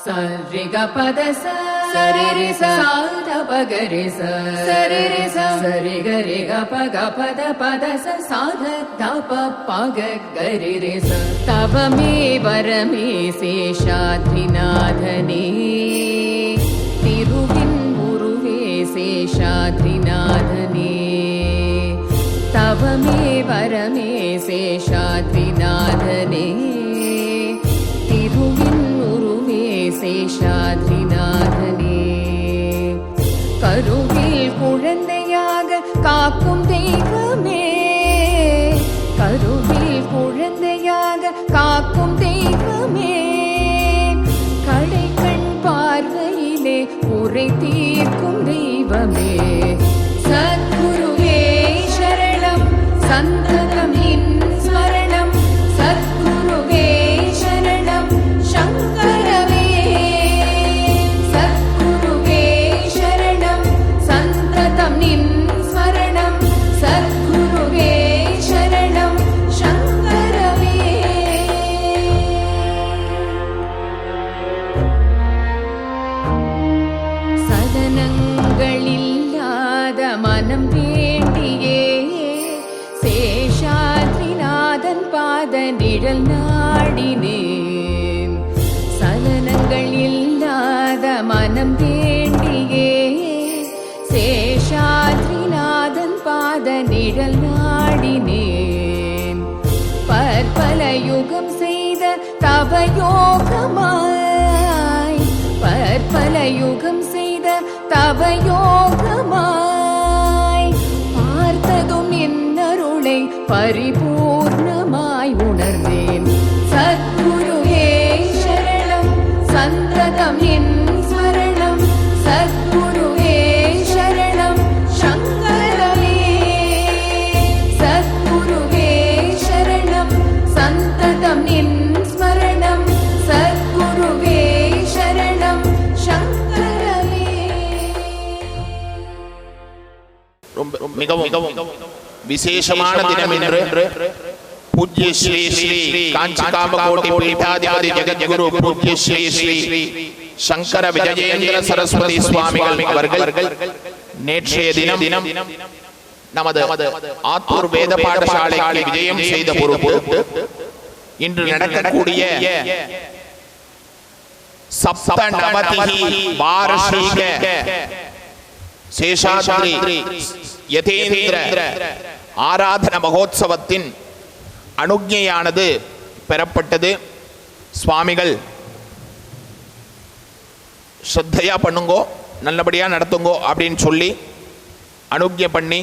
Sari ga pada sa, sari re sa, sa pa ga re sa, sari re sa, sari ga re ga pada sa, sa da pa ga re re sa. Tava me varame se Shadrinadhane, Tiruvin Muruve se Shadrinadhane. Tava me varame se Shadrinadhane, Tiruvin சேஷாத்ரிநாதனே. கருவில் குழந்தையாக காக்கும் தெய்வமே, கருவில் குழந்தையாக காக்கும் தெய்வமே, கடைக்கண் பார்வையிலே குறை தீர்க்கும் தெய்வமே. சத்குருவே சரணம், சந்ததம் நின் ஸ்மரணம், சத்குருவே சரணம், சங்கரவே. சதனங்களில்லாத மனம் வேண்டியே சேஷாத்ரிநாதன் பாத நிழல் நாடினேன். சலனங்கள் இல்லாத மனம் வேண்டியே சேஷாத்ரிநாதன் பாத நிழல் நாடினேன். பற்பல யுகம் செய்த தவயோகமாய், பற்பல யுகம் செய்த தவயோகமாய், பார்த்ததும் என்னருளை பரிபூர்ணமாய் உணர்ந்தேன். சத்குருவே சரணம், சந்ததம் என் ஸ்மரணம், சத்குருவே சரணம், சங்கரவே. சத்குருவே சரணம், சந்ததம் என் ஸ்மரணம், சத்குருவே சரணம், சங்கரவே. மிகவும் விசேஷமான தினம் என்று பூஜ்ய ஸ்ரீ ஸ்ரீ காஞ்சிகாமகோட்டி பீடாதிபதி ஜெகத்குரு பூஜ்ய ஸ்ரீ ஸ்ரீ சங்கர விஜயேந்திர சரஸ்வதி சுவாமிகள் அவர்கள் நேற்றைய தினம் நமது ஆத்தூர் வேத பாடசாலைக்கு விஜயம் செய்த பொறுப்பு இன்று நடக்கக்கூடிய சப்தநவதிஹி வார்ஷிக சேஷாத்ரி யதேந்திர ஆராதன மகோத்சவத்தின் அனுக்ஞையானது பெறப்பட்டது. சுவாமிகள் ஸ்ரத்தையா பண்ணுங்கோ, நல்லபடியா நடத்துங்கோ அப்படின்னு சொல்லி அனுக்ஞை பண்ணி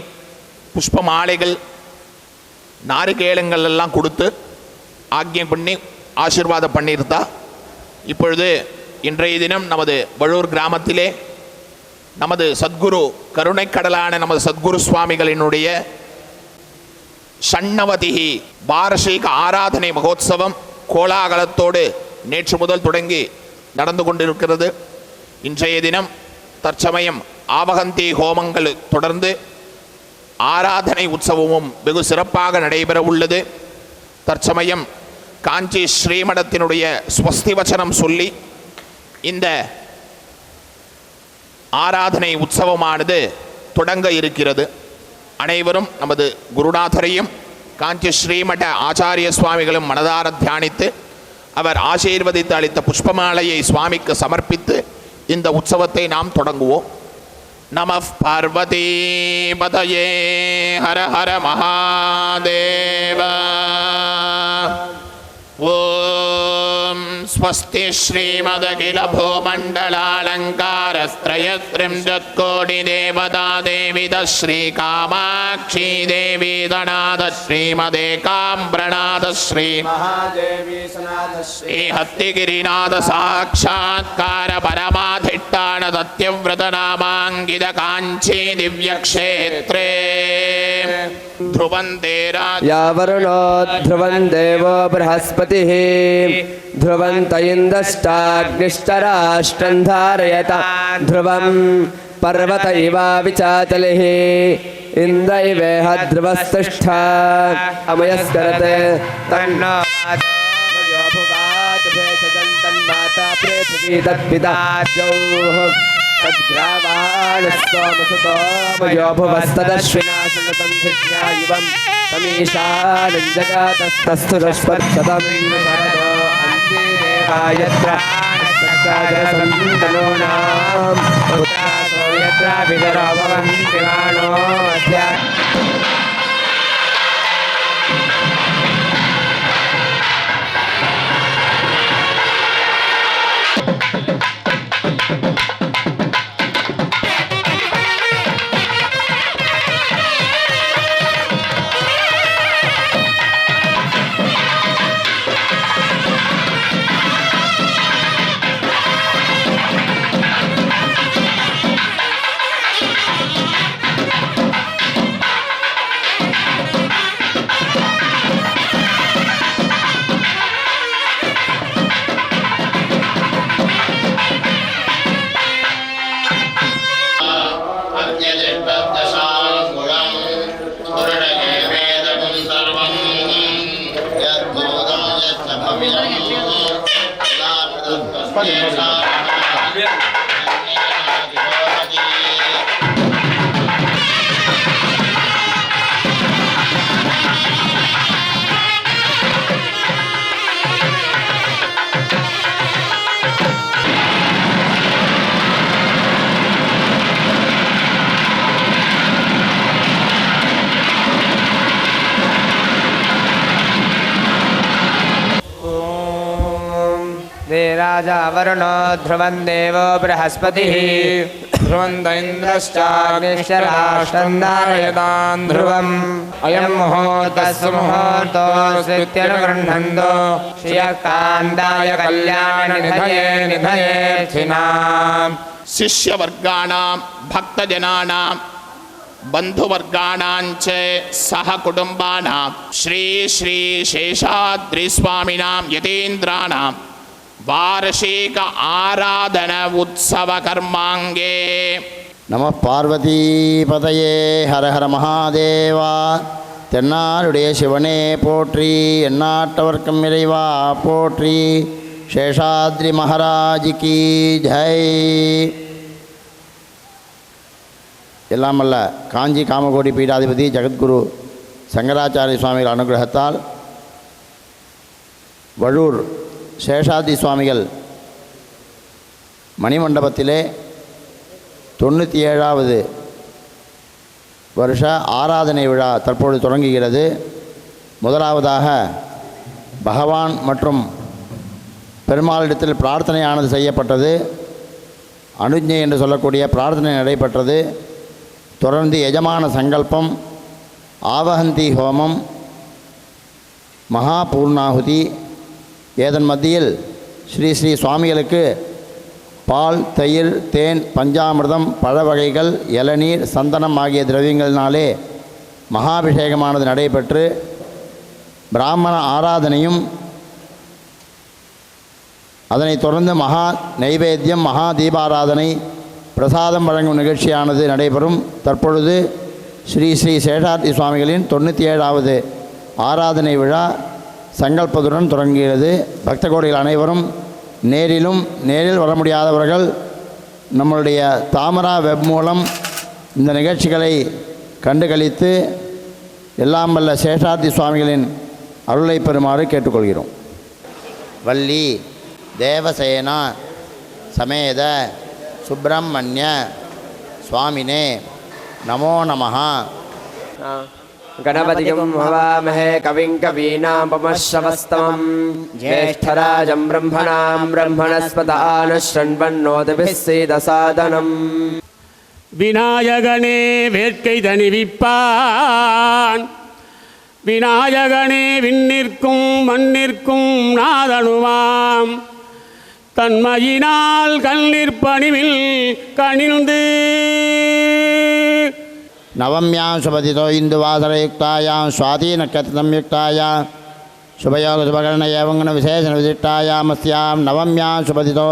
புஷ்ப மாலைகள் நாரிகேளங்கள் எல்லாம் கொடுத்து ஆக்ஞை பண்ணி ஆசீர்வாதம் பண்ணியிருந்தா. இப்பொழுது இன்றைய தினம் நமது வழூர் கிராமத்திலே நமது சத்குரு கருணைக்கடலான நமது சத்குரு சுவாமிகளினுடைய ஷண்ணவதிஹி வார்ஷிக ஆராதனை மகோத்சவம் கோலாகலத்தோடு நேற்று முதல் தொடங்கி நடந்து கொண்டிருக்கிறது. இன்றைய தினம் தற்சமயம் ஆவகந்தி ஹோமங்கள் தொடர்ந்து ஆராதனை உற்சவமும் வெகு சிறப்பாக நடைபெற உள்ளது. தற்சமயம் காஞ்சி ஸ்ரீமடத்தினுடைய ஸ்வஸ்தி வச்சனம் சொல்லி இந்த ஆராதனை உற்சவமானது தொடங்க இருக்கிறது. அனைவரும் நமது குருநாதரையும் காஞ்சி ஸ்ரீமட ஆச்சாரிய சுவாமிகளும் மனதார தியானித்து அவர் ஆசீர்வதித்து அளித்த புஷ்பமாலையை சுவாமிக்கு சமர்ப்பித்து இந்த உற்சவத்தை நாம் தொடங்குவோம். நமः பார்வதி பதயே ஹர ஹர மகாதேவ. ஓம் ஸ்வஸ்தி ஸ்ரீமதகில பூமண்டலாலங்காரஸ்த்ரயத்ரிம்ஜத்கோடி தேவதா தேவித ஸ்ரீ காமாட்சி தேவி தநாத ஸ்ரீமதே காம்பிரநாத ஸ்ரீ மகாதேவி சநாத ஸ்ரீ ஹத்திகிரிநாத சாட்சாத்கார பரமாதிஷ்டான தத்யவ்ரத நாமாங்கித காஞ்சி திவ்யக்ஷேத்ரே ध्रुवन्ते यावरुणो ध्रुवं देवो बृहस्पतिः ध्रुवन्त इन्द्रश्चाग्निश्चराष्ट्रं धारयता ध्रुवं पर्वत इवाविचाचलिः इन्द्र इवेह ध्रुवस्तिष्ठा अमयस्करते तन्नो तन्माता पृथिवी तत्पिता द्यौः तद्ग्रावाणस्तोमसुतोमयो भुवस्तदश्विना शृणुतन्धिज्ञा इवं तमीशानञ्जगातस्तस्तु रश्वत्सतं शरदो अन्ते देवायत्र सन्तनूनां पुत्रासो यत्र विदरो भवन्ति मानो अद्य राजा वरुणो ध्रुवं देवो बृहस्पतिः ध्रुवन्त इन्द्रश्चाग्निश्चराष्टन्दारयतान् ध्रुवम् अयं मुहूर्तः सुमुहूर्तोऽस्मित्यनुगृह्णन्तो श्रियः कान्ताय कल्याणनिधये निधयेऽर्थिनाम् शिष्यवर्गाणां भक्तजनानां बन्धुवर्गाणां च सहकुटुम्बानां श्री श्री शेषाद्रिस्वामिनां यतीन्द्राणां वार्षिक आराधन उत्सव कर्मांगे நம பார்வதிபதயே ஹர ஹர மகாதேவா. தென்னாடுடைய சிவனே போற்றி, எந்நாட்டவர்க்கும் இறைவா போற்றி. சேஷாத்ரி மகாராஜ் கி ஜெய். எல்லாம் அல்ல காஞ்சி காமகோடி பீடாதிபதி ஜெகத்குரு சங்கராச்சாரிய சுவாமிகள் அனுகிரகத்தால் வழூர் சேஷாத்ரி சுவாமிகள் மணிமண்டபத்திலே 97வது வருஷ ஆராதனை விழா தற்பொழுது தொடங்குகிறது. முதலாவதாக பகவான் மற்றும் பெருமாளிடத்தில் பிரார்த்தனையானது செய்யப்பட்டது. அனுஜ்ஞை என்று சொல்லக்கூடிய பிரார்த்தனை நடைபெற்றது. தொடர்ந்து எஜமான சங்கல்பம், ஆவஹந்தி ஹோமம், மகா பூர்ணாகுதி, ஏதன் மத்தியில் ஸ்ரீ ஸ்ரீ சுவாமிகளுக்கு பால், தயிர், தேன், பஞ்சாமிர்தம், பழ வகைகள், இளநீர், சந்தனம் ஆகிய திரவியங்களினாலே மகாபிஷேகமானது நடைபெற்று பிராமண ஆராதனையும் அதனைத் தொடர்ந்து மகா நைவேத்தியம், மகா தீபாராதனை, பிரசாதம் வழங்கும் நிகழ்ச்சியானது நடைபெறும். தற்பொழுது ஸ்ரீ ஸ்ரீ சேஷாத்ரி சுவாமிகளின் 97வது ஆராதனை விழா சங்கல்பத்துடன் தொடங்குகிறது. பக்த கோடிகள் அனைவரும் நேரில் வர முடியாதவர்கள் நம்மளுடைய தாமரா வெப் மூலம் இந்த நிகழ்ச்சிகளை கண்டுகளித்து எல்லாம் வல்ல சேஷாத்ரி சுவாமிகளின் அருளை பெறுமாறு கேட்டுக்கொள்கிறோம். வள்ளி தேவசேனா சமேத சுப்பிரமணிய சுவாமினே நமோ நமஹ. गणपतिं हवामहे कविं कवीनामुपमश्रवस्तमं ज्येष्ठराजं ब्रह्मणां ब्रह्मणस्पत आनशृण्वन्नोतिभिः सीदसादनम्. விநாயகனே வேட்கை தணிவிப்பான், விநாயகனே விண்ணிற்கும் மண்ணிற்கும் நாதனுமாம், தன்மையினால் கண்ணீர் பணிவில் கணிந்து நவம்யாம் சுபதிதோ இந்து வாசரயுக்தாயாம் சுவாதி நட்சத்திரம் யுக்தாயாம் சுபயோக சுபகரண ஏவங்கன விசேஷன விசிஷ்டாயாம் அஸ்யாம் நவம்யாம் சுபதிதோ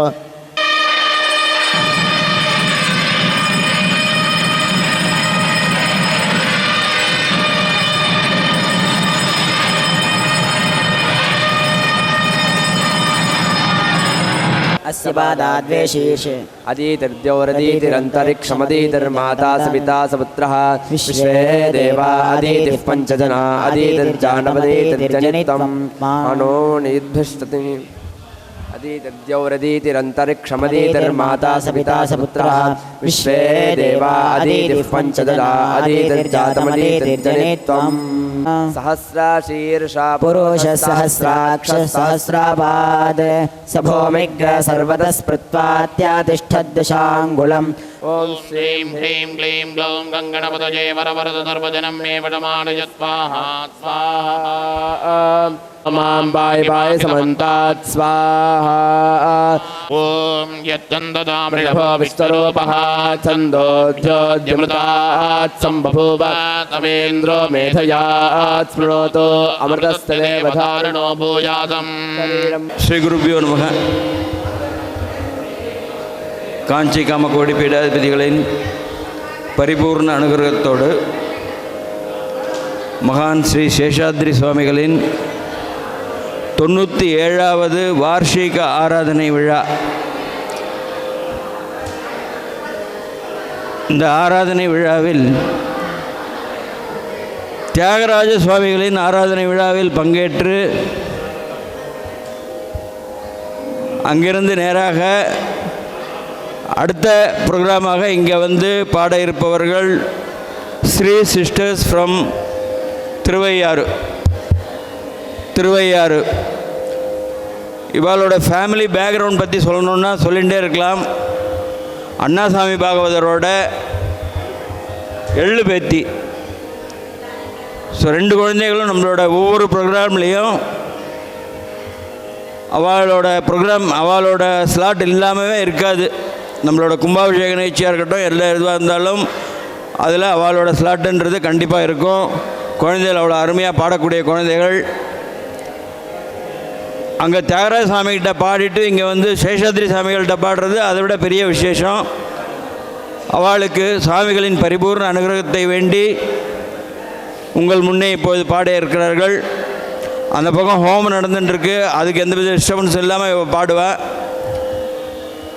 अस्य पादाद्वेशीर्षे अदितिर्द्यौरदितिरन्तरिक्षमदितिर्माता सविता सपुत्रः विश्वे देवा अदितिः पञ्चजना अदितिर्जानपदितिर्जनित्वं मनो निद्भिष्टति अदितिर्द्यौरदितिरन्तरिक्षमदितिर्माता सविता सपुत्रः विश्वे देवा अदितिः पञ्चजना अदितिर्जातमदितिर्जनित्वं सहस्राशीर्षा पुरुष सहस्राक्ष सहस्रापाद सभौमिग्र सर्वतः स्मृत्वात्यातिष्ठद्दशाङ्गुलम् ॐ श्रीं ह्रीं क्लीं ग्लौं गङ्गणपतये वरवरद सर्वजनं मे वटमानय स्वाहा स्वाहा मां बाय बाय समन्तात् स्वाहा ॐ यच्चन्ददामृगभो विश्वरूपः छन्दोज्योद्यमृतात् सम्बभूव तमेन्द्रो मेधयात् स्मृणोतु अमृतस्य देवधारणो भूयासम् ஸ்ரீ குருபியோ நமக. காஞ்சி காமகோடி பீடாதிபதிகளின் பரிபூர்ண அனுகிரகத்தோடு மகான் ஸ்ரீ சேஷாத்ரி சுவாமிகளின் 97வது வார்ஷிக ஆராதனை விழா. இந்த ஆராதனை விழாவில் தியாகராஜ சுவாமிகளின் ஆராதனை விழாவில் பங்கேற்று அங்கிருந்து நேராக அடுத்த ப்ரோக்ராமாக இங்கே வந்து பாட இருப்பவர்கள் ஸ்ரீ சிஸ்டர்ஸ் ஃப்ரம் திருவையாறு. இவளோட ஃபேமிலி பேக்ரவுண்ட் பற்றி சொல்லணுன்னா சொல்லிகிட்டே இருக்கலாம். அண்ணாசாமி பாகவதரோட எள்ளு பேத்தி. ஸோ 2 குழந்தைகளும் நம்மளோட ஒவ்வொரு ப்ரோக்ராம்லேயும் அவளோட ஸ்லாட் இல்லாமவே இருக்காது. நம்மளோட கும்பாபிஷேக நிகழ்ச்சியாக இருக்கட்டும், எல்லா இதுவாக இருந்தாலும் அதில் அவளோட ஸ்லாட்டுன்றது கண்டிப்பாக இருக்கும். குழந்தைகள் அவ்வளோ அருமையாக பாடக்கூடிய குழந்தைகள். அங்கே தியாகராஜ சாமிகிட்ட பாடிட்டு இங்கே வந்து சேஷாத்ரி சாமிகள்கிட்ட பாடுறது அதை விட பெரிய விசேஷம். அவளுக்கு சாமிகளின் பரிபூர்ண அனுகிரகத்தை வேண்டி உங்கள் முன்னே இப்போது பாட இருக்கிறார்கள். அந்த பக்கம் ஹோமம் நடந்துட்டுருக்கு. அதுக்கு எந்த வித டிஸ்டர்பன்ஸ் இல்லாமல் பாடுவேன்.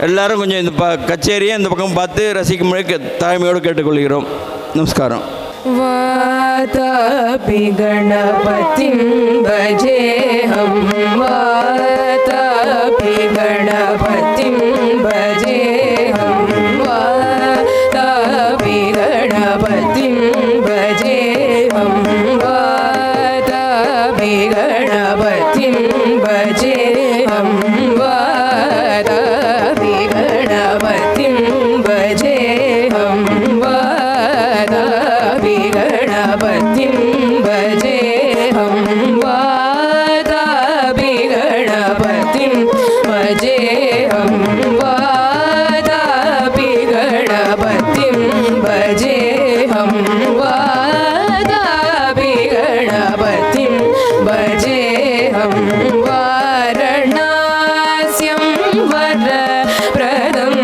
எல்லோரும் கொஞ்சம் இந்த கச்சேரியை இந்த பக்கம் பார்த்து ரசிக்கும்படி தாய்மையோடு கேட்டுக்கொள்கிறோம். நமஸ்காரம். वातापि गणपतिं भजेऽहं वातापि गणपतिं भजेऽहं वातापि गणपतिं भजेऽहं वातापि गणपतिं भजेऽहं वातापि गणपतिं भजेऽहं वातापि गणपतिं भजेऽहं वातापि गणपतिं भजेऽहं वातापि गणपतिं भजेऽहं वातापि गणपतिं भजेऽहं वारणास्यं वरप्रदं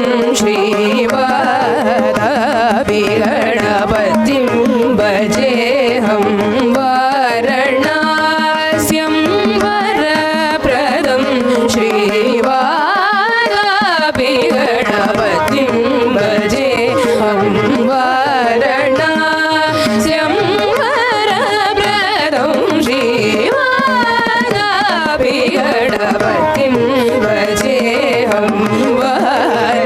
श्रीवातापि गणपतिं भजेऽहं वारणास्यं वरप्रदं श्रीवातापि गणपतिं भजेऽहं वारणास्यं वरप्रदं श्रीवातापि गणपतिं भजेऽहं वारणास्यं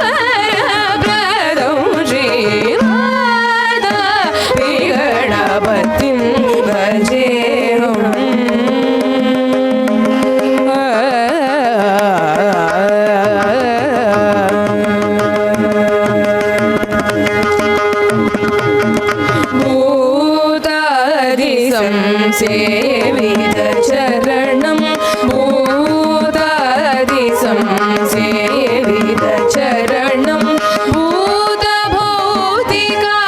वरप्रदं श्रीवातापि गणपतिं भूतादिसंसेवितचरणं भूतादिसंसेवितचरणं भूतभौतिका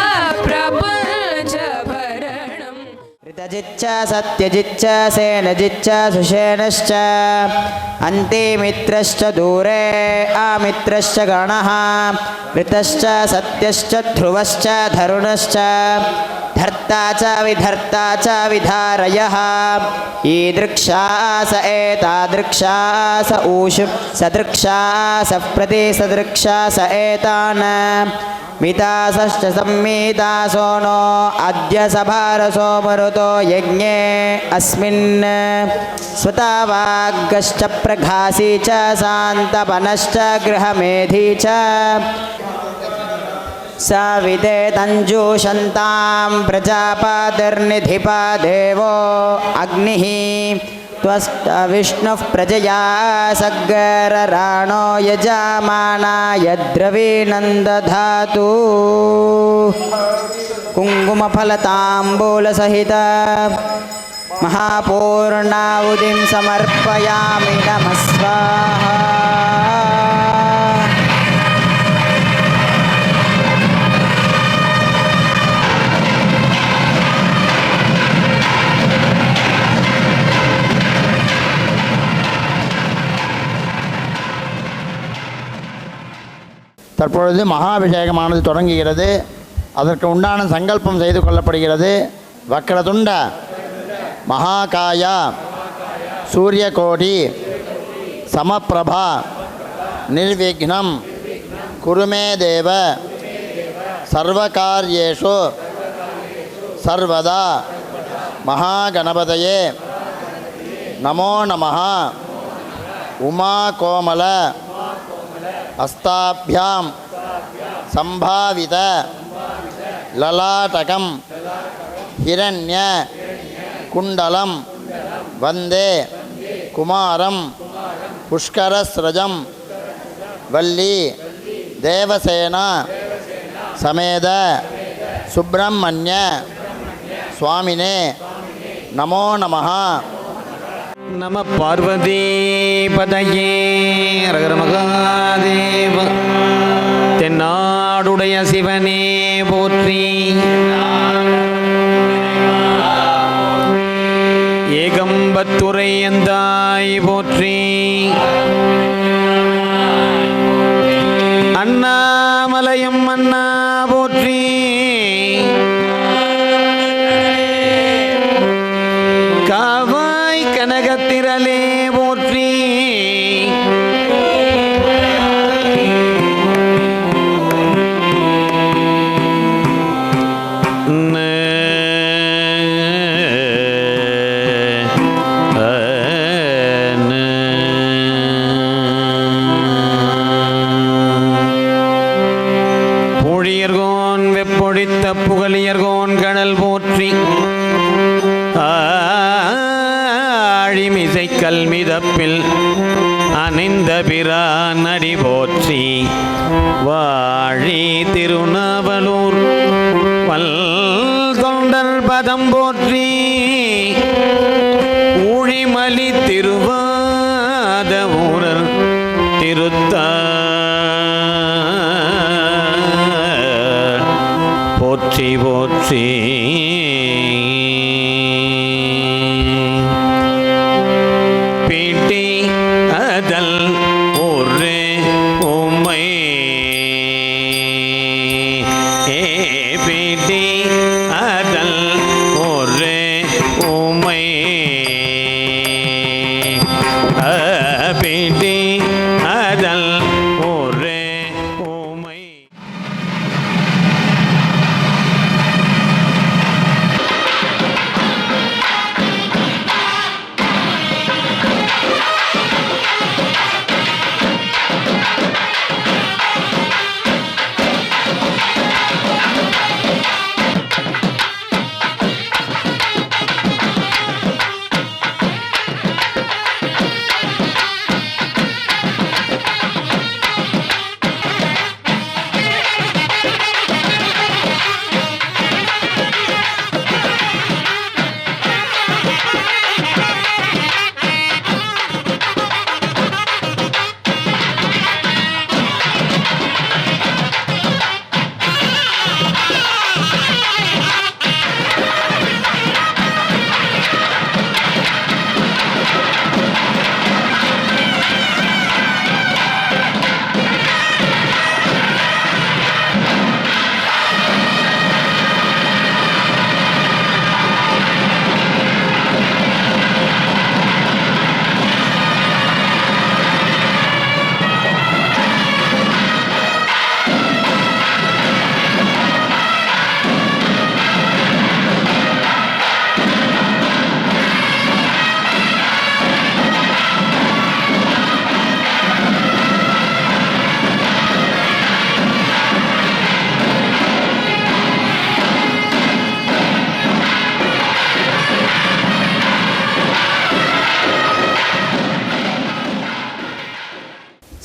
प्रपञ्चभरणम् ऋतजिच्च सत्यजिच्च सेनजिच्च सुषेणश्च अन्तिमित्रश्च दूरे आमित्रश्च गणः ऋतश्च सत्यश्च ध्रुवश्च धरुणश्च धर्ता च विधर्ता च विधारयः ईदृक्षा स एतादृक्षा स ऊषु सदृक्षा स प्रति सदृक्षा स एतान् मितासश्च सम्मितासो नो अद्य सभारसो मरुतो यज्ञे अस्मिन् स्वतावाग्गश्च प्रघासी च शान्तपनश्च गृहमेधी च सविदे तञ्जूषन्तां प्रजापातिर्निधिपा देवो अग्निः त्वष्टविष्णुः प्रजया सग्रराणो यजामानाय द्रवीणन्दधातु कुङ्कुमफलताम्बूलसहित महापूर्णाहुतिं समर्पयामि नमः स्वाहा. தற்பொழுது மகாபிஷேகமானது தொடங்குகிறது. அதற்கு உண்டான சங்கல்பம் செய்து கொள்ளப்படுகிறது. வக்ரதுண்ட மகாகாயா சூரியகோடி சமப்பிரபா நிர்விக்னம் குருமே தேவ சர்வகார்யேஷு சர்வதா மகாகணபதயே நமோ நமः. உமா கோமல அஸ்தாபியாம் சம்பாவித லலாடகம் ஹிரண்ய குண்டலம் வந்தே குமாரம் புஷ்கரஸ்ரஜம் வள்ளி தேவசேனா சமேத சுப்பிரமணிய சுவாமினே நமோ நமः. நம பார்வதி பதையே ரகர மகாதேவ. தென்னாடுடைய சிவனே போற்றி. ஏகம்பத்துரை எந்தாய் போற்றி. அண்ணாமலையம் அண்ணா போற்றி. காவாய் கனகத்திரளே போற்றி. பொழியர்கோன் வெப்பொழித்த புகழியர்கோன் கடல் போற்றி. ஆழிமிசை கல்மிதப்பில் அணிந்த பிரான் அடி போற்றி. வாழி திருநாவலூர் வல் தொண்டர் பதம் போற்றி. ஊழிமலி திருவாத ஊரர் திருத்த போற்றி போற்றி. பீட்டி அதல் ஒரு உம்மை பீட்டி அதல் ஒரு உம்மை பீட்டி அதல் ஒரு உம்மை.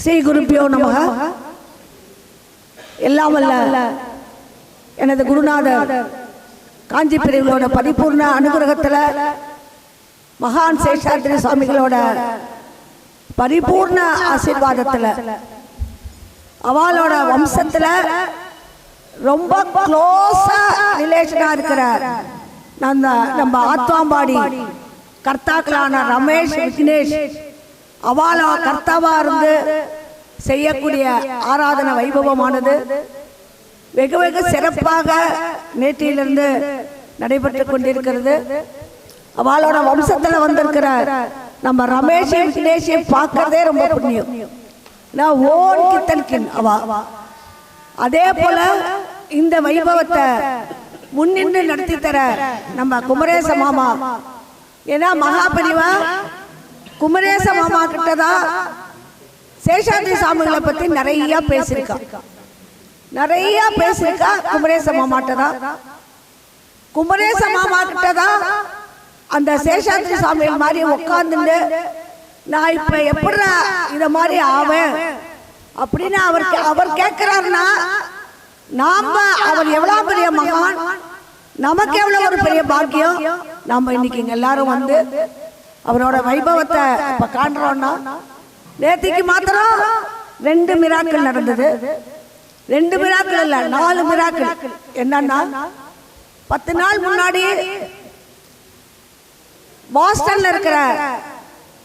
ஸ்ரீ குருப்பியோ நமக. எல்லாம் வல்ல எனது குருநாதர் காஞ்சி பிரிவுகளோட பரிபூர்ண அனுகிரகத்தில் மகான் சேஷாத்ரி சுவாமிகளோட பரிபூர்ண ஆசீர்வாதத்தில் அவளோட வம்சத்தில் ரொம்ப க்ளோஸா ரிலேஷனா இருக்கிற நம்ம ஆத்வாம்பாடி கர்த்தாக்களான ரமேஷ் விக்னேஷ் அவளோ கர்த்தாவா இருந்து செய்யக்கூடிய ஆராதனை வைபவமானது வெகு வெகு சிறப்பாக நேற்றிலிருந்து நடைபெற்று கொண்டிருக்கிறது. அவளோட வம்சத்தில் வந்திருக்கிற நம்ம ரமேஷ் விக்னேஷை பார்க்கறதே ரொம்ப புண்ணியம். ஓன் கித்தன்கின் அவா. அதே போல இந்த வைபவத்தை முன்னின்று நடத்தி தர நம்ம குமரேச மாமா. ஏன்னா மகாபரிவா குமரேச மாமா கிட்டதான் சேஷாத்ரி சாமிகளை பத்தி நிறைய பேசியிருக்கா. குமரேச மாமாட்டதான். குமரேச மாமா கிட்டதான் அந்த சேஷாத்ரி சாமிகள் மாதிரி உட்கார்ந்து நான் இப்ப எப்படி இத மாதிரி ஆவேன் அப்படின்னு அவர் கேட்கிறாருன்னா நாம அவர் எவ்வளவு பெரிய மகான், நமக்கு எவ்வளவு ஒரு பெரிய பாக்கியம். நாம இன்னைக்கு இங்க எல்லாரும் வந்து அவரோட வைபவத்தை இப்ப காண்றோம்னா, நேத்திக்கு மாத்திரம் 2 மிராக்கள் நடந்தது. 2 மிராக்கள் இல்ல, 4 மிராக்கள். என்னன்னா 10 நாள் முன்னாடி பாஸ்டன்ல இருக்கிற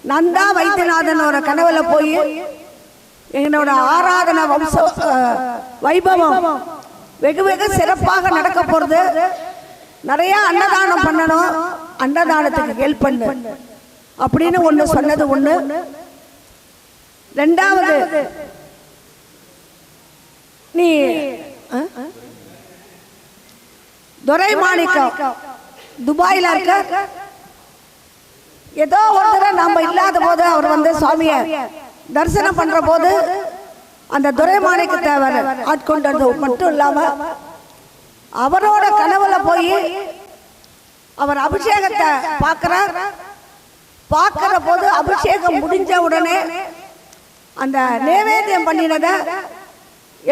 நந்தா வைத்தியநாதன் ஒரு கனவுல போய் எங்களோட ஆராதனை வம்ச வைபவம் வெகு வெகு சிறப்பாக நடக்க போறது, நிறைய அன்னதானம் பண்ணணும், அன்னதானத்துக்கு ஹெல்ப் பண்ணு அப்படின்னு ஒண்ணு சொன்னது ஒண்ணு. ரெண்டாவது, நீ துரைமாணிக்கம் துபாயில இருக்க, ஏதோ ஒரு தடவை நம்ம இல்லாத போது அவர் வந்து சுவாமிய தரிசனம் பண்ற போது அந்த துரைமாணிக்கத்தை அவர் ஆட்கொண்டது மட்டும் இல்லாம அவரோட கனவுல போய் அவர் அபிஷேகத்தை பார்க்கிற போது அபிஷேகம் முடிஞ்ச உடனே அந்த நைவேத்தியம் பண்ணினத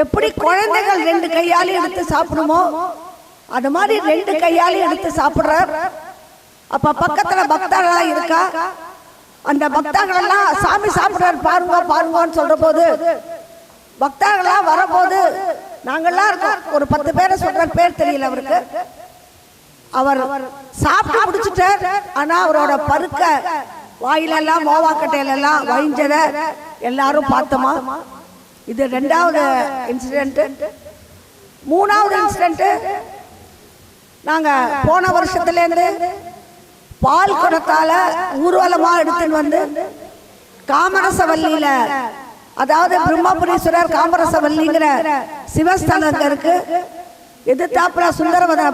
எப்படி குழந்தைகள் 2 கையாலையும் எடுத்து சாப்பிடுமோ அது மாதிரி 2 கையாலையும் எடுத்து சாப்பிடுறார். அப்ப பக்கத்துல பக்தர்களா இருக்கா, அந்த பக்தர்கள் எல்லாம் சாமி சாப்பிடுறாரு பாருங்க பாருங்கன்னு சொல்ற போது பக்தர்களா வரபோது நாங்கெல்லாம் இருக்கோம். ஒரு 10 பேரை சொல்ற பேர் தெரியல அவருக்கு. அவர் சாப்பிட்டு முடிச்சுட்டார். ஆனா அவரோட பருக்க வாயிலெல்லாம் மோவாக்கட்டையில எல்லாம் வழிஞ்சத எல்லாரும் பார்த்தோமா. இது 2வது இன்சிடென்ட். 3வது இன்சிடென்ட், நாங்க போன வருஷத்துல இருந்து பால் குடத்தால ஊர்வலமா எடுத்துன்னு வந்து காமரசவல்லியில, அதாவது பிரம்மபுரீஸ்வரர் காமரசவல்லிங்கிற சிவஸ்தலம் இருக்கு. எதிர்த்தாப்புல சுந்தரவதன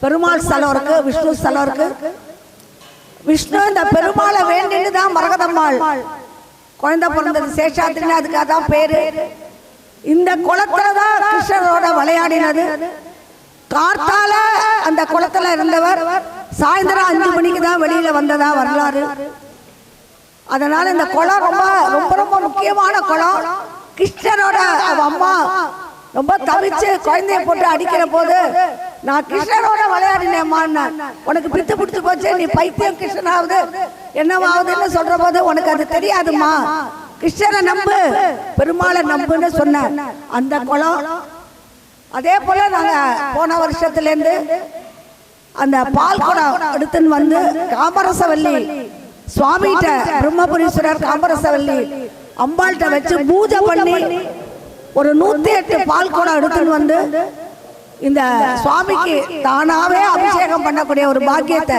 பெருமாள் ஸ்தலம் இருக்கு, விஷ்ணு ஸ்தலம் இருக்கு. விஷ்ணு இந்த பெருமாளை வேண்டிட்டு தான் மரகதம்மாள் குழந்தை பிறந்தது, சேஷாத்ரி, அதுக்காக தான் பேரு. இந்த குளத்துலதான் கிருஷ்ணரோட விளையாடினது. கார்த்தால அந்த குளத்துல இருந்தவர் சாயந்தரம் 5 மணிக்கு தான் வெளியில வந்ததா வரலாறு. அதனால இந்த குளம் ரொம்ப ரொம்ப ரொம்ப முக்கியமான குளம். கிருஷ்ணரோட அம்மா ரொம்ப தவிச்சு குழந்தைய போட்டு அடிக்கிற போது, நான் கிருஷ்ணரோட விளையாடினேம்மான்னு, உனக்கு பித்து பிடிச்சு போச்சு, நீ பைத்தியம் கிருஷ்ணனாவது என்னவாகுதுன்னு சொல்ற போது, உனக்கு அது தெரியாதுமா, கிருஷ்ணரை நம்பு, பெருமாளை நம்புன்னு சொன்ன அந்த குளம். அதே போல நாங்க போன வருஷத்துல இருந்து அந்த பால் குடம் எடுத்துன்னு வந்து காமரசவல்லி சுவாமிகிட்ட, பிரம்மபுரீஸ்வரர் காமரசவல்லி அம்பாள்கிட்ட வச்சு பூஜை பண்ணி ஒரு 108 பால் குடம் எடுத்துன்னு வந்து இந்த சுவாமிக்கு தானாவே அபிஷேகம் பண்ணக்கூடிய ஒரு பாக்கியத்தை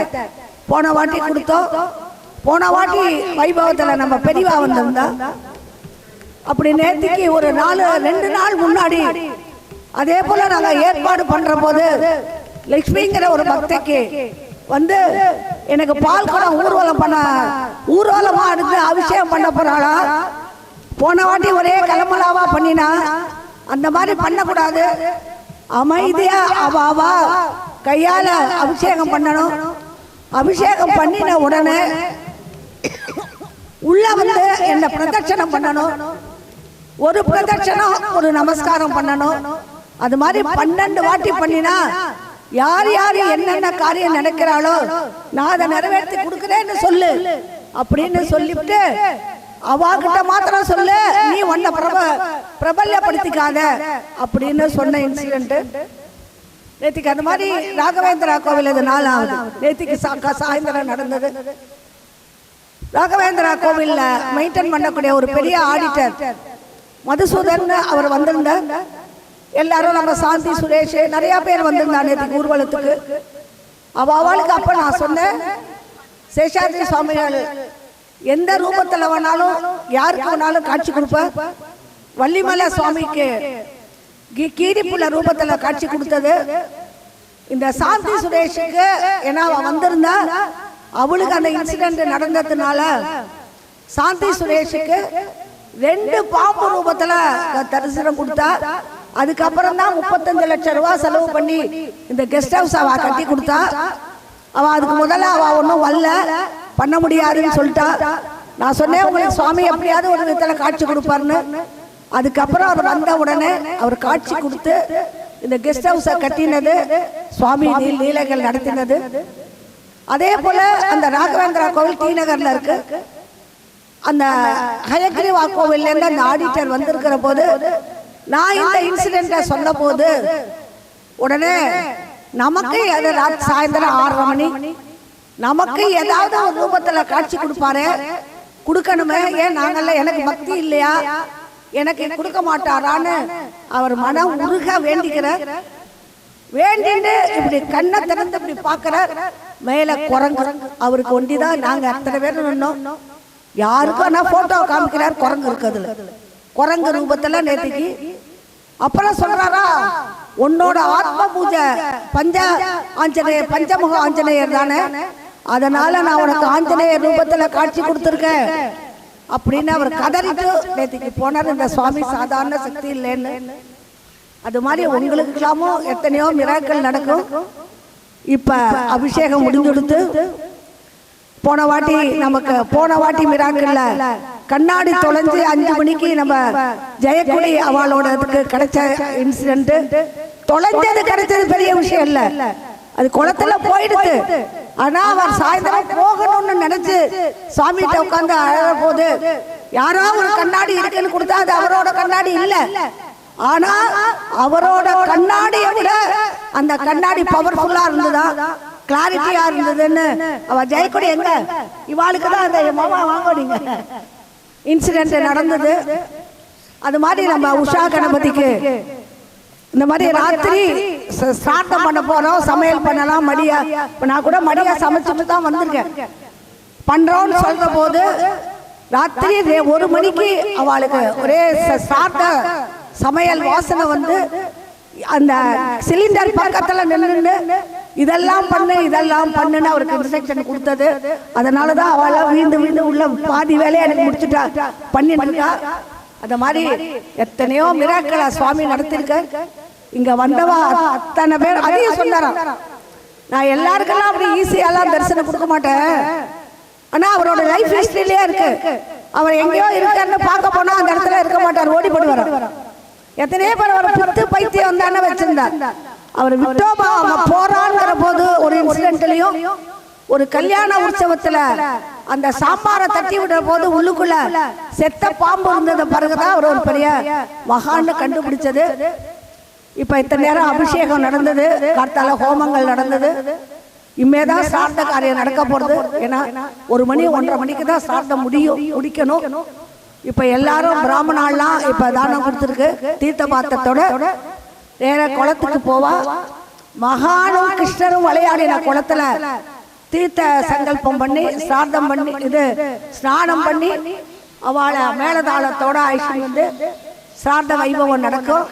போன வாட்டி கொடுத்தோம். போன வாட்டி வைபவத்துல நம்ம பெரியவா வந்திருந்தா. அப்படி நேற்றுக்கு ஒரு 2 நாள் முன்னாடி அதே போல நாங்க ஏற்பாடு பண்ற போது லட்சுமிங்கிற ஒரு பக்தைக்கு வந்து எனக்கு பால் குடம் ஊர்வலமா எடுத்து அபிஷேகம் பண்ண போறாளா. போன வாட்டி ஒரே கலமலாவா பண்ணினா, அந்த மாதிரி பண்ணக்கூடாது, அமைதியா அவா கையால அபிஷேகம் பண்ணணும். அபிஷேகம் பண்ணின உடனே உள்ள வந்து என்ன பிரதட்சணம் பண்ணணும், ஒரு பிரதட்சணம் ஒரு நமஸ்காரம் பண்ணணும். அது மாதிரி 12 வாட்டி பண்ணினா யார் யார் என்னென்ன காரியம் நினைக்கிறாளோ நான் அதை நிறைவேற்றி கொடுக்குறேன்னு சொல்லு அப்படின்னு சொல்லிவிட்டு அவாகிட்ட மாத்திரம் சொல்லு, நீ உன்னை பிரபல்யப்படுத்திக்காத அப்படின்னு சொன்ன இன்சிடென்ட் நேத்திக்கு. அந்த மாதிரி ராகவேந்திரா கோவில் இது 4வது நேத்திக்கு சாயந்தரம் நடந்தது. ராகவேந்திரா கோவில்ல மெயின்டைன் பண்ணக்கூடிய ஒரு பெரிய ஆடிட்டர் மதுசூதன் அவர் வந்திருந்தார். எல்லாரும் நம்ம சாந்தி சுரேஷ் நிறைய பேர் வந்திருந்தாங்க நேற்றுக்கு ஊர்வலத்துக்கு. அவளுக்கு அப்ப நான் சொன்னேன், சேஷாத்ரி சுவாமிகள் எந்த ரூபத்தில் வேணாலும் யாருக்கு வேணாலும் காட்சி கொடுப்ப. வள்ளிமலை சுவாமிக்கு கீரிப்புள்ள ரூபத்தில் காட்சி கொடுத்தது இந்த சாந்தி சுரேஷுக்கு. ஏன்னா அவன் வந்திருந்தா அவளுக்கு அந்த இன்சிடென்ட் நடந்ததுனால சாந்தி சுரேஷுக்கு 2 பாம்பு ரூபத்துல தரிசனம் கொடுத்தா. அதுக்கப்புறம் தான் 35 லட்சம் ரூபாய் செலவு பண்ணி இந்த கெஸ்ட் ஹவுஸ் அவ கட்டி கொடுத்தா. அவ அதுக்கு முதல்ல அவ ஒன்றும் வரல, பண்ண முடியாதுன்னு சொல்லிட்டா. நான் சொன்னேன் உங்களுக்கு சுவாமி எப்படியாவது ஒரு விதத்தில் காட்சி கொடுப்பாருன்னு. அதுக்கப்புறம் அவர் வந்த உடனே அவர் காட்சி கொடுத்து இந்த கெஸ்ட் ஹவுஸை கட்டினது, சுவாமி லீலைகள் நடத்தினது. அதே போல அந்த ராகவேந்திரா கோவில் டி நகர்ல இருக்கு. அந்த ஹயக்ரீவா கோவில்ல இருந்து அந்த ஆடிட்டர் வந்திருக்கிற போது நான் இந்த இன்சிடென்ட சொன்ன போது உடனே நமக்கு சாயந்தரம் 6:30 மணி நமக்கு ஏதாவது ஒரு ரூபத்துல காட்சி கொடுப்பாரு, கொடுக்கணுமே, ஏன் நாங்கள்ல எனக்கு பக்தி இல்லையா, எனக்கு கொடுக்க மாட்டாரான்னு அவர் மனம் உருக வேண்டிக்கிறார். வேண்டிட்டு இப்படி கண்ணை திறந்து இப்படி பார்க்கிறார். மேல குரங்கு அவருக்கு ஒண்டிதான். நாங்க அத்தனை பேர் நின்னோம். யாருக்கும் நான் போட்டோ காமிக்கிறார், குரங்கு இருக்குதுல, குரங்கு ரூபத்துல நேற்றுக்கு. அப்புறம் சொல்றாரா, உன்னோட ஆத்ம பூஜை ஆஞ்சநேயர் பஞ்சமுக ஆஞ்சநேயர் தானே, அதனால நான் உனக்கு ஆஞ்சநேயர் ரூபத்துல காட்சி கொடுத்துருக்கேன் அப்படின்னு அவர் கதறிட்டு நேற்றுக்கு போனார். இந்த சுவாமி சாதாரண சக்தி இல்லைன்னு. அது மாதிரி உங்களுக்கு எல்லாமும் எத்தனையோ மிராக்கள் நடக்கும். இப்ப அபிஷேகம் முடிஞ்சுடுத்து. போன வாட்டி மிராக்கல்ல கண்ணாடி தொலைஞ்சு 5 மணிக்கு நம்ம ஜெயக்குடி அவளோட கிடைச்ச இன்சிடென்ட். தொலைஞ்சது கிடைச்சது பெரிய விஷயம் இல்ல, அது குளத்துல போயிடுது. ஆனா அவர் சாயந்தரம் போகணும்னு நினைச்சு சுவாமிகிட்ட உட்கார்ந்து அழற போது யாரோ ஒரு கண்ணாடி இருக்குன்னு கொடுத்தா அது அவரோட கண்ணாடி இல்ல. ஆனா அவரோட கண்ணாடியை விட அந்த கண்ணாடி பவர்ஃபுல்லா இருந்ததா, கிளாரிட்டியா இருந்ததுன்னு அவ ஜெயக்குடி எங்க இவாளுக்கு தான் அந்த மாமா வாங்கினீங்க இன்சிடென்ட் நடந்தது. அது மாதிரி நம்ம உஷா கணபதிக்கு இந்த மாதிரி ராத்திரி ஸ்ரார்த்தம் பண்ண போறோம், சமையல் பண்ணலாம். மடியா நான் கூட மடியா சமைச்சுட்டு தான் வந்திருக்கேன். பண்றோம்னு சொல்ற போது ராத்திரி 1 மணிக்கு அவளுக்கு ஒரே ஸ்ரார்த்த சமையல் வாசனை வந்து அந்த சிலிண்டர் பக்கத்துல நின்று இதெல்லாம் பண்ணுன்னு அவருக்கு இன்ஸ்ட்ரக்ஷன் கொடுத்தது. அதனாலதான் அவளை வீண்டு உள்ள பாதி வேலையை எனக்கு முடிச்சுட்டா பண்ணிட்டு இருக்கா. அந்த மாதிரி எத்தனையோ மிராக்களை சுவாமி நடத்திருக்க. இங்க வந்தவா அத்தனை பேர் அதையும் சொன்னாராம். நான் எல்லாருக்கெல்லாம் அப்படி ஈஸியெல்லாம் தரிசனம் கொடுக்க மாட்டேன், ஆனா அவரோட லைஃப் ஹிஸ்டரியிலே இருக்கு. அவர் எங்கேயோ இருக்காருன்னு பார்க்க போனா அந்த இடத்துல இருக்க மாட்டார், ஓடி போடுவார். எத்தனையோ பேர் அவர் பித்து பைத்தியம் தானே வச்சிருந்தார். அவர் விட்டோபா அவங்க போறாங்கிற போது ஒரு இன்சிடென்ட்லயும் ஒரு கல்யாண உற்சவத்துல அந்த சாம்பாரை தட்டி விடுற போது உள்ளுக்குள்ள செத்த பாம்பு இருந்தது பிறகுதான் அவர் ஒரு பெரிய மகான்னு கண்டுபிடிச்சது. இப்ப இத்தனை நேரம் அபிஷேகம் நடந்தது, கார்த்தால ஹோமங்கள் நடந்தது. இனிமேதான் சார்த்த காரியம் நடக்க போறது. ஏன்னா 1 மணி 1:30 மணிக்கு தான் சார்த்தம் முடிக்கணும். இப்ப எல்லாரும் பிராமணாலாம் இப்ப தானம் கொடுத்துருக்கு. தீர்த்த பாத்திரத்தோட நேர குளத்துக்கு போவா. மகானும் கிருஷ்ணரும் விளையாடின குளத்துல தீர்த்த சங்கல்பம் பண்ணி சார்த்தம் பண்ணி ஸ்நானம் பண்ணி அவளை மேலதாளத்தோட ஐஷன் வந்து சார்த்த வைபவம் நடக்கும்.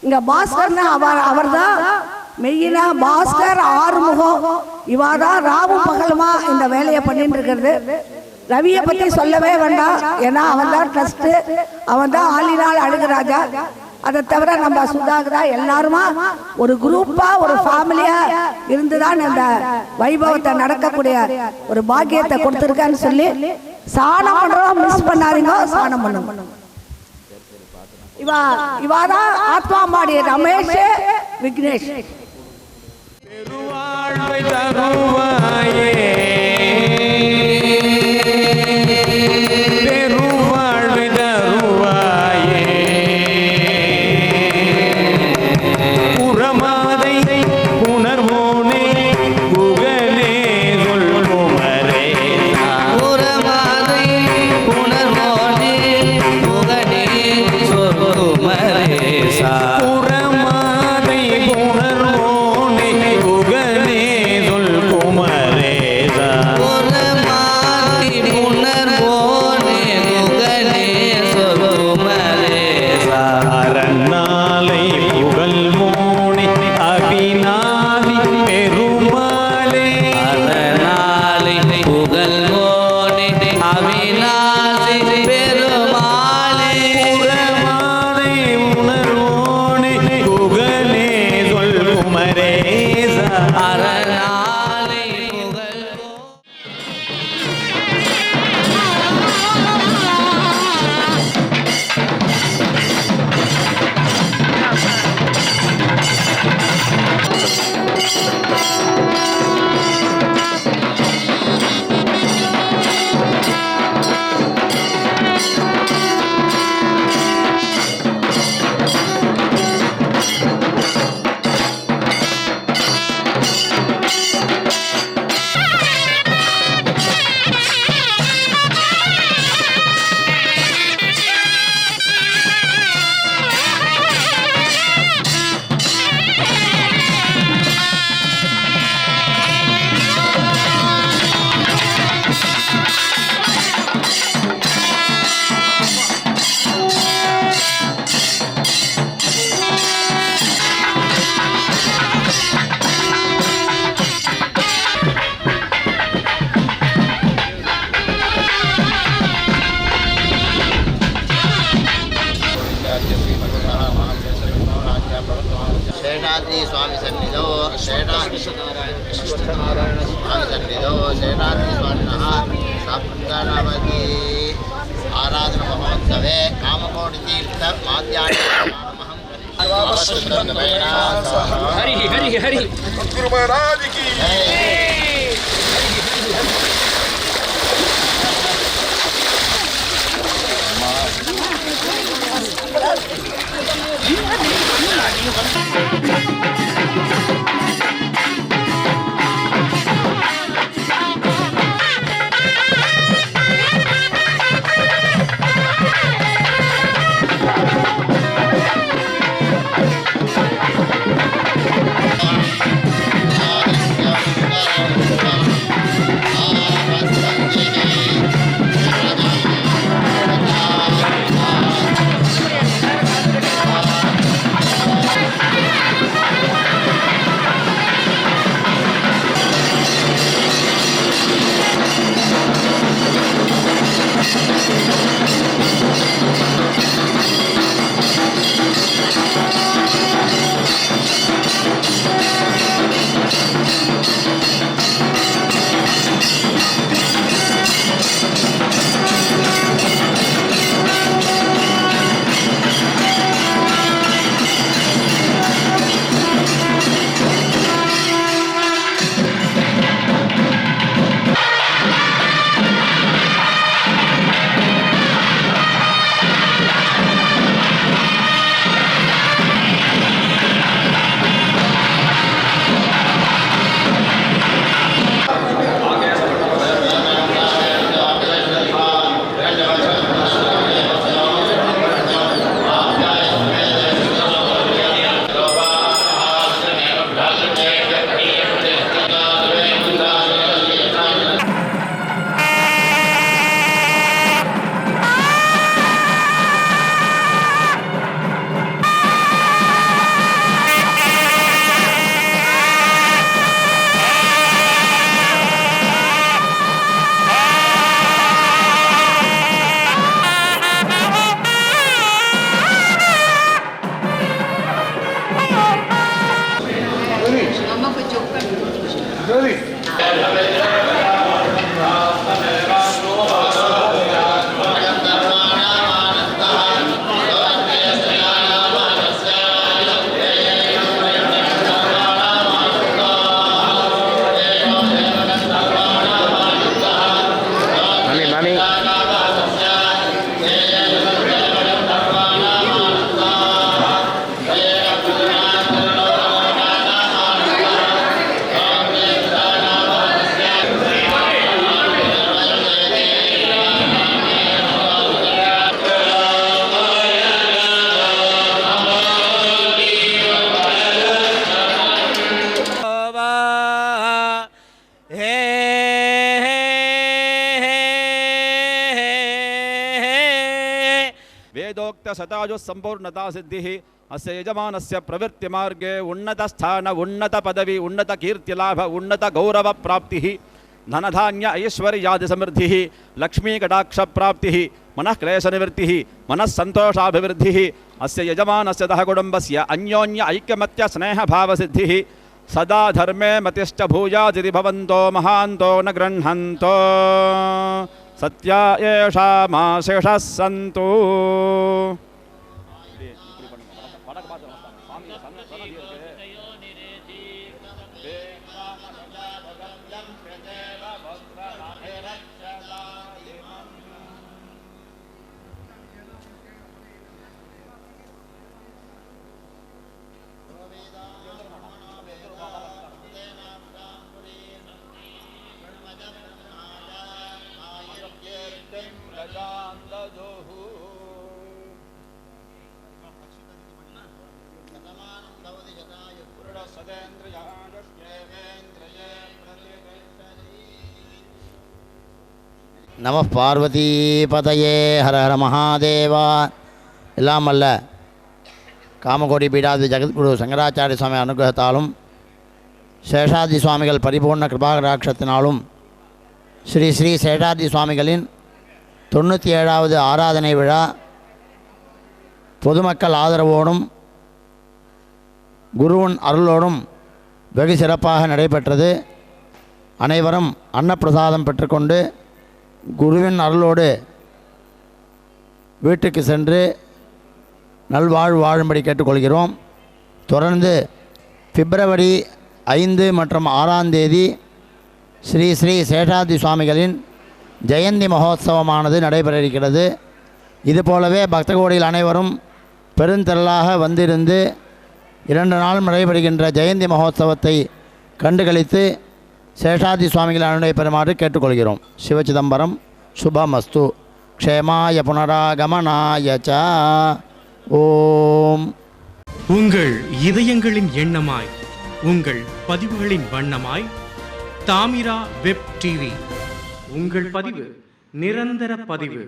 இங்க பாஸ்கர்னா அவர் தான் மெயினா. பாஸ்கர் ஆறுமுகம் இவாதான் ராவும் பகலுமா இந்த வேலையை பண்ணிட்டு இருக்கிறது. ரவியை பத்தி சொல்லவே வேண்டாம், ஏன்னா அவன் தான் ட்ரஸ்ட், அவன் தான் ஆளினால் அழகுராஜா. அதை தவிர நம்ம சுதாகரா எல்லாருமா ஒரு குரூப்பா ஒரு ஃபேமிலியா இருந்துதான் இந்த வைபவத்தை நடக்கக்கூடிய ஒரு பாக்கியத்தை கொடுத்துருக்கான்னு சொல்லி சாணம் பண்றோம், மிஸ் பண்ணாதீங்க, சாணம் பண்ணுங்க. இவாதான் ஆத்மாமாடி ரமேஷ் விக்னேஷ். பெருவாழ்வை தருவாயே, பெருவாழ்வை தருவாயே, புறமாதை புணர்வோனே புகழே சொல்குமரே, புறமாதை புணர்வோனே புகழே சொல்குமரேசா. புறமாதை புணர்வோனே புகழே சொல்குமரேசா. புறமாதை புணர்வோனே புகழே சொல்குமரேசா. அரணாலை புகழ்வோனே அபிநாதி பெருமாளே, அரணாலை புகழ்வோனே அவிநாசி பெருமாளே. புறமாதை உணர்வோனே புகழே சொல்குமரேசா. அரணாலை புகழ்வோனே. शेषाद्री स्वामी सन्निधौ शेषाद्री स्वामी सन्निधौ शेषाद्री स्वामिनः साप्तानावती आराधना महोत्सवे कामकोटितीर्थ वेदोक्तशतायुः सम्पूर्णता सिद्धिः अस्य यजमानस्य प्रवृत्तिमार्गे उन्नतस्थान उन्नतपदवी उन्नतकीर्तिलाभ उन्नतगौरवप्राप्तिः धनधान्य ऐश्वर्यादिसमृद्धिः लक्ष्मीकटाक्षप्राप्तिः मनःक्लेशनिवृत्तिः मनःसन्तोषाभिवृद्धिः अस्य यजमानस्य तः कुटुम्बस्य अन्योन्य ऐक्यमत्यस्नेहभावसिद्धिः सदा धर्मे मतिश्च भूयादिति भवन्तो महान्तो न गृह्णन्तो सत्या येषामाशेषः सन्तु। நம பார்வதிபதயே ஹர ஹர மகாதேவா. எல்லாம் அல்ல காமகோடி பீடாதி ஜெகத்குரு சங்கராச்சாரிய சுவாமி அனுகிரகத்தாலும் சேஷாதி சுவாமிகள் பரிபூர்ண கிருபாகராட்சத்தினாலும் ஸ்ரீ ஸ்ரீ சேஷாதி சுவாமிகளின் 97வது ஆராதனை விழா பொதுமக்கள் ஆதரவோடும் குருவின் அருளோடும் வெகு சிறப்பாக நடைபெற்றது. அனைவரும் அன்னப்பிரசாதம் பெற்றுக்கொண்டு குருவின் அருளோடு வீட்டுக்கு சென்று நல்வாழ்வு வாழும்படி கேட்டுக்கொள்கிறோம். தொடர்ந்து பிப்ரவரி 5 மற்றும் 6ஆம் தேதி ஸ்ரீ ஸ்ரீ சேஷாதி சுவாமிகளின் ஜெயந்தி மகோத்சவமானது நடைபெற இருக்கிறது. இதுபோலவே பக்தகோடியில் அனைவரும் பெருந்திரளாக வந்திருந்து 2 நாள் நடைபெறுகின்ற ஜெயந்தி மகோத்சவத்தை கண்டுகளித்து சேஷாதி சுவாமிகள் அனுமதி பெறுமாறு கேட்டுக்கொள்கிறோம். சிவச்சிதம்பரம். சுபமஸ்து. க்ஷேமாய புனராகமனாய ச. ஓம். உங்கள் இதயங்களின் எண்ணமாய் உங்கள் பதிவுகளின் வண்ணமாய் தாமிரா வெப் டிவி. உங்கள் பதிவு நிரந்தர பதிவு.